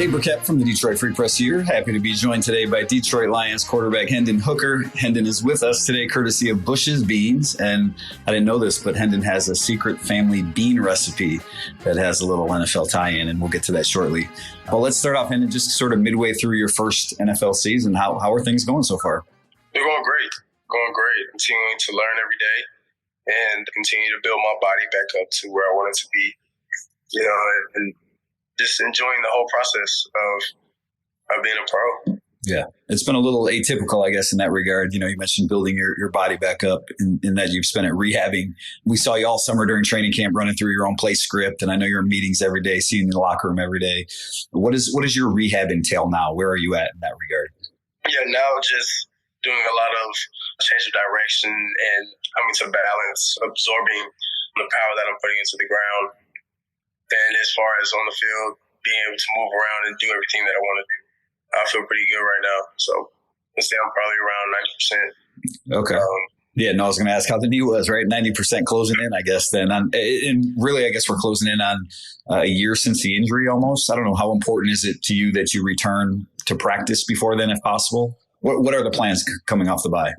Dave Birkett from the Detroit Free Press here. Happy to be joined today by Detroit Lions quarterback Hendon Hooker. Hendon is with us today courtesy of Bush's Beans. And I didn't know this, but Hendon has a secret family bean recipe that has a little NFL tie-in, and we'll get to that shortly. But let's start off, Hendon, just sort of midway through your first NFL season. How are things going so far? They're going great. Continuing to learn every day and continue to build my body back up to where I want it to be, and just enjoying the whole process of being a pro. Yeah. It's been a little atypical, I guess, in that regard. You mentioned building your body back up in that you've spent it rehabbing. We saw you all summer during training camp running through your own play script, and I know you're in meetings every day, seeing you in the locker room every day. What does your rehab entail now? Where are you at in that regard? Yeah, now just doing a lot of change of direction and coming to balance, absorbing the power that I'm putting into the ground. And as far as on the field, being able to move around and do everything that I want to do, I feel pretty good right now. So I'd say I'm probably around 90%. Okay. I was going to ask how the knee was, right? 90% closing in, I guess, then. And really, I guess we're closing in on a year since the injury almost. I don't know, how important is it to you that you return to practice before then, if possible? What are the plans coming off the bye?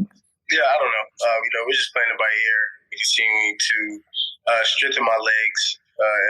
Yeah, I don't know. We're just playing it by ear, continuing to strengthen my legs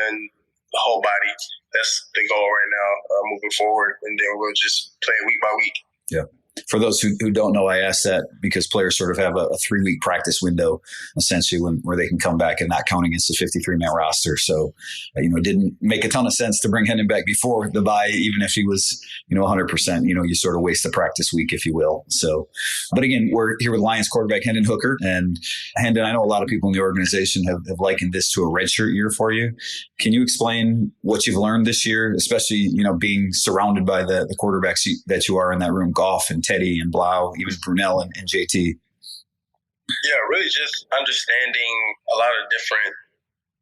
and the whole body. That's the goal right now, moving forward, and then we'll just play it week by week. Yeah. For those who don't know, I asked that because players sort of have a 3-week practice window, essentially, where they can come back and not count against the 53-man roster. So, it didn't make a ton of sense to bring Hendon back before the bye, even if he was, 100%. You sort of waste a practice week, if you will. So, but again, we're here with Lions quarterback Hendon Hooker. And Hendon, I know a lot of people in the organization have likened this to a redshirt year for you. Can you explain what you've learned this year, especially, being surrounded by the quarterbacks that you are in that room, Goff and Teddy and Blau, even Brunell and JT? Yeah, really just understanding a lot of different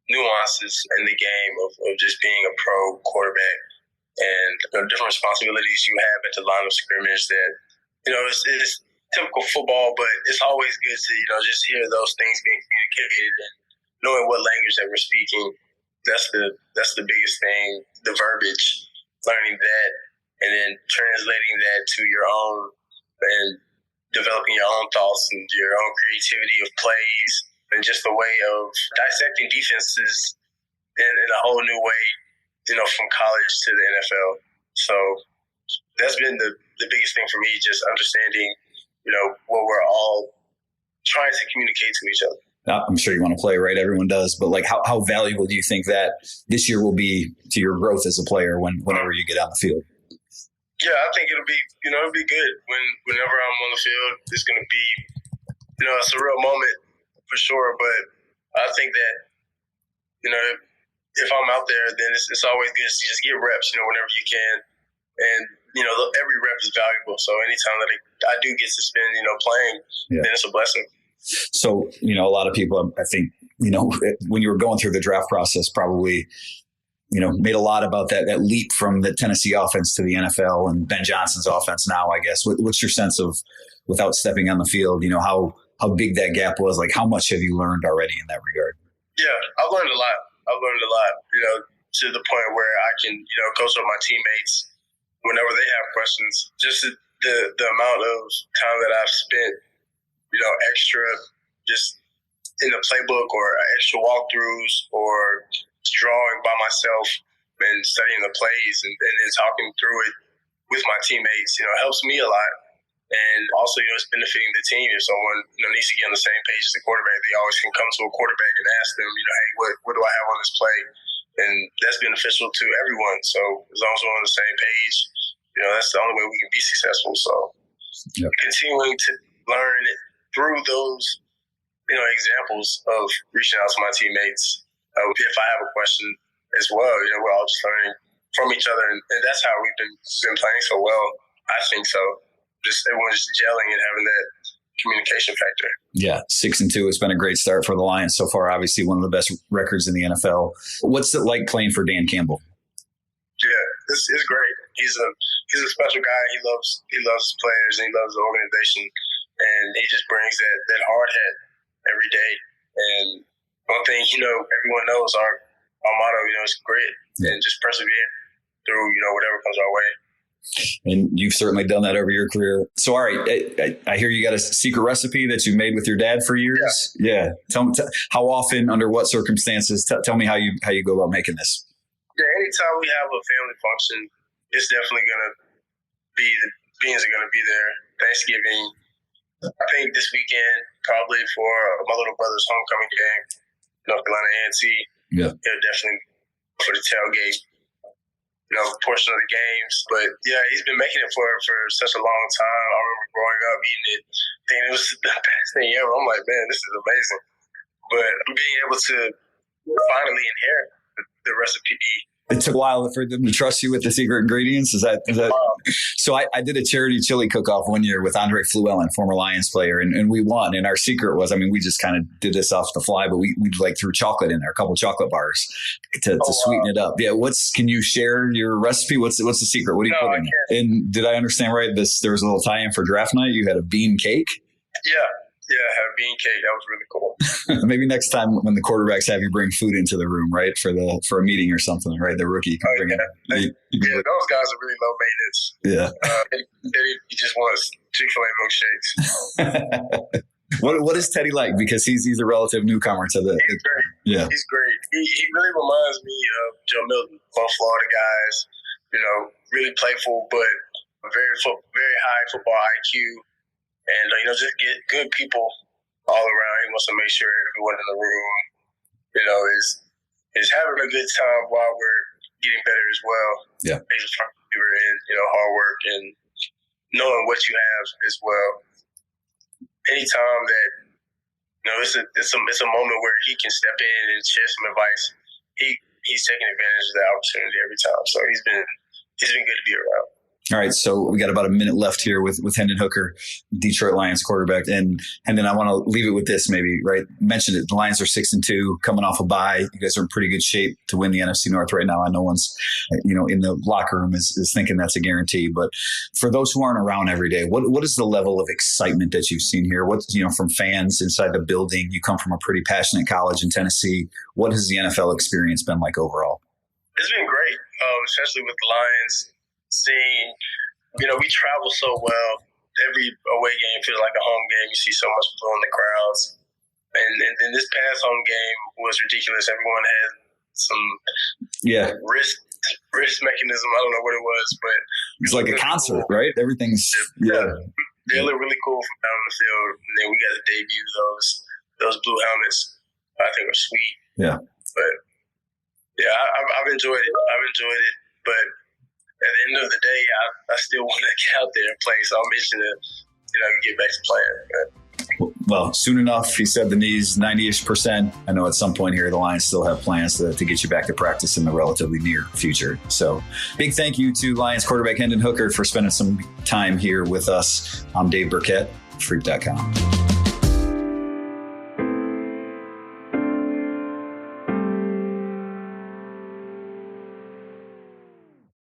nuances in the game of just being a pro quarterback and different responsibilities you have at the line of scrimmage that, it's typical football, but it's always good to, just hear those things being communicated and knowing what language that we're speaking. That's the biggest thing, the verbiage, learning that, and then translating that to your own and developing your own thoughts and your own creativity of plays and just a way of dissecting defenses in a whole new way, from college to the NFL. So that's been the biggest thing for me, just understanding, what we're all trying to communicate to each other. I'm sure you want to play, right? Everyone does. But how valuable do you think that this year will be to your growth as a player whenever you get on the field? Yeah, I think it'll be good whenever I'm on the field. It's going to be, it's a real moment for sure. But I think that, if I'm out there, then it's always good to just get reps, whenever you can. And, every rep is valuable. So anytime that I do get to spend, playing, then it's a blessing. So, a lot of people, I think, when you were going through the draft process, probably made a lot about that leap from the Tennessee offense to the NFL and Ben Johnson's offense now, I guess. What's your sense of, without stepping on the field, how big that gap was? How much have you learned already in that regard? Yeah, I've learned a lot, to the point where I can, coach with my teammates whenever they have questions. Just the amount of time that I've spent, extra just in the playbook or extra walkthroughs or drawing by myself and studying the plays and then talking through it with my teammates, helps me a lot. And also, it's benefiting the team. If someone, needs to get on the same page as the quarterback, they always can come to a quarterback and ask them, hey, what do I have on this play? And that's beneficial to everyone. So as long as we're on the same page, that's the only way we can be successful. So continuing to learn through those, examples of reaching out to my teammates. If I have a question as well, we're all just learning from each other. And that's how we've been playing so well, I think so. Just everyone just gelling and having that communication factor. Yeah, 6-2. It's been a great start for the Lions so far. Obviously, one of the best records in the NFL. What's it like playing for Dan Campbell? Yeah, it's great. He's a special guy. He loves players and he loves the organization, and he just brings that hard hat every day. And one thing everyone knows our motto is grit and just persevere. through, whatever comes our way. And you've certainly done that over your career. So, all right, I hear you got a secret recipe that you made with your dad for years. Yeah. Tell me how often, under what circumstances. Tell me how you go about making this. Yeah, anytime we have a family function, it's definitely gonna be the beans are gonna be there. Thanksgiving, I think this weekend probably for my little brother's homecoming game, North Carolina A&T. Yeah, he'll definitely for the tailgate. Portion of the games. But yeah, he's been making it for such a long time. I remember growing up eating it, thinking it was the best thing ever. I'm like, man, this is amazing. But being able to finally inherit the recipe. It took a while for them to trust you with the secret ingredients. Is that? So I did a charity chili cook-off one year with Andre Fluellen, former Lions player, and we won. And our secret was, we just kind of did this off the fly, but we threw chocolate in there, a couple chocolate bars to sweeten it up. Yeah. Can you share your recipe? What's the secret? What do you put in there? And did I understand right? There was a little tie-in for draft night. You had a bean cake. Yeah, I had a bean cake. That was really cool. Maybe next time when the quarterbacks have you bring food into the room, right, for a meeting or something, right? The rookie can bring it. Those guys are really low maintenance. Yeah. He just wants Chick-fil-A milkshakes. What is Teddy like? Because he's a relative newcomer to the. He's great. Yeah, he's great. He really reminds me of Joe Milton, both Florida guys. Really playful, but very high football IQ. And, just get good people all around. He wants to make sure everyone in the room, is having a good time while we're getting better as well. Yeah. He's just trying to figure in, hard work and knowing what you have as well. Anytime that, it's a moment where he can step in and share some advice, he's taking advantage of that opportunity every time. So he's been good to be around. All right, so we got about a minute left here with Hendon Hooker, Detroit Lions quarterback. And Hendon, I want to leave it with this maybe, right? Mentioned it. The Lions are 6-2, coming off a bye. You guys are in pretty good shape to win the NFC North right now. I know one's, in the locker room is thinking that's a guarantee. But for those who aren't around every day, what is the level of excitement that you've seen here? What, from fans inside the building? You come from a pretty passionate college in Tennessee. What has the NFL experience been like overall? It's been great, especially with the Lions. Seeing, we travel so well. Every away game feels like a home game. You see so much people in the crowds. And then this past home game was ridiculous. Everyone had some wrist mechanism. I don't know what it was, but it's like a concert, cool. Right? Everything's They look really cool from down the field. And then we got to debut those blue helmets. I think are sweet. Yeah. But yeah, I've enjoyed it. But at the end of the day, I still want to get out there and play. So I'm itching to get back to playing. Well, soon enough, he said the knees 90-ish%. I know at some point here, the Lions still have plans to get you back to practice in the relatively near future. So big thank you to Lions quarterback Hendon Hooker for spending some time here with us. I'm Dave Birkett, Freak.com.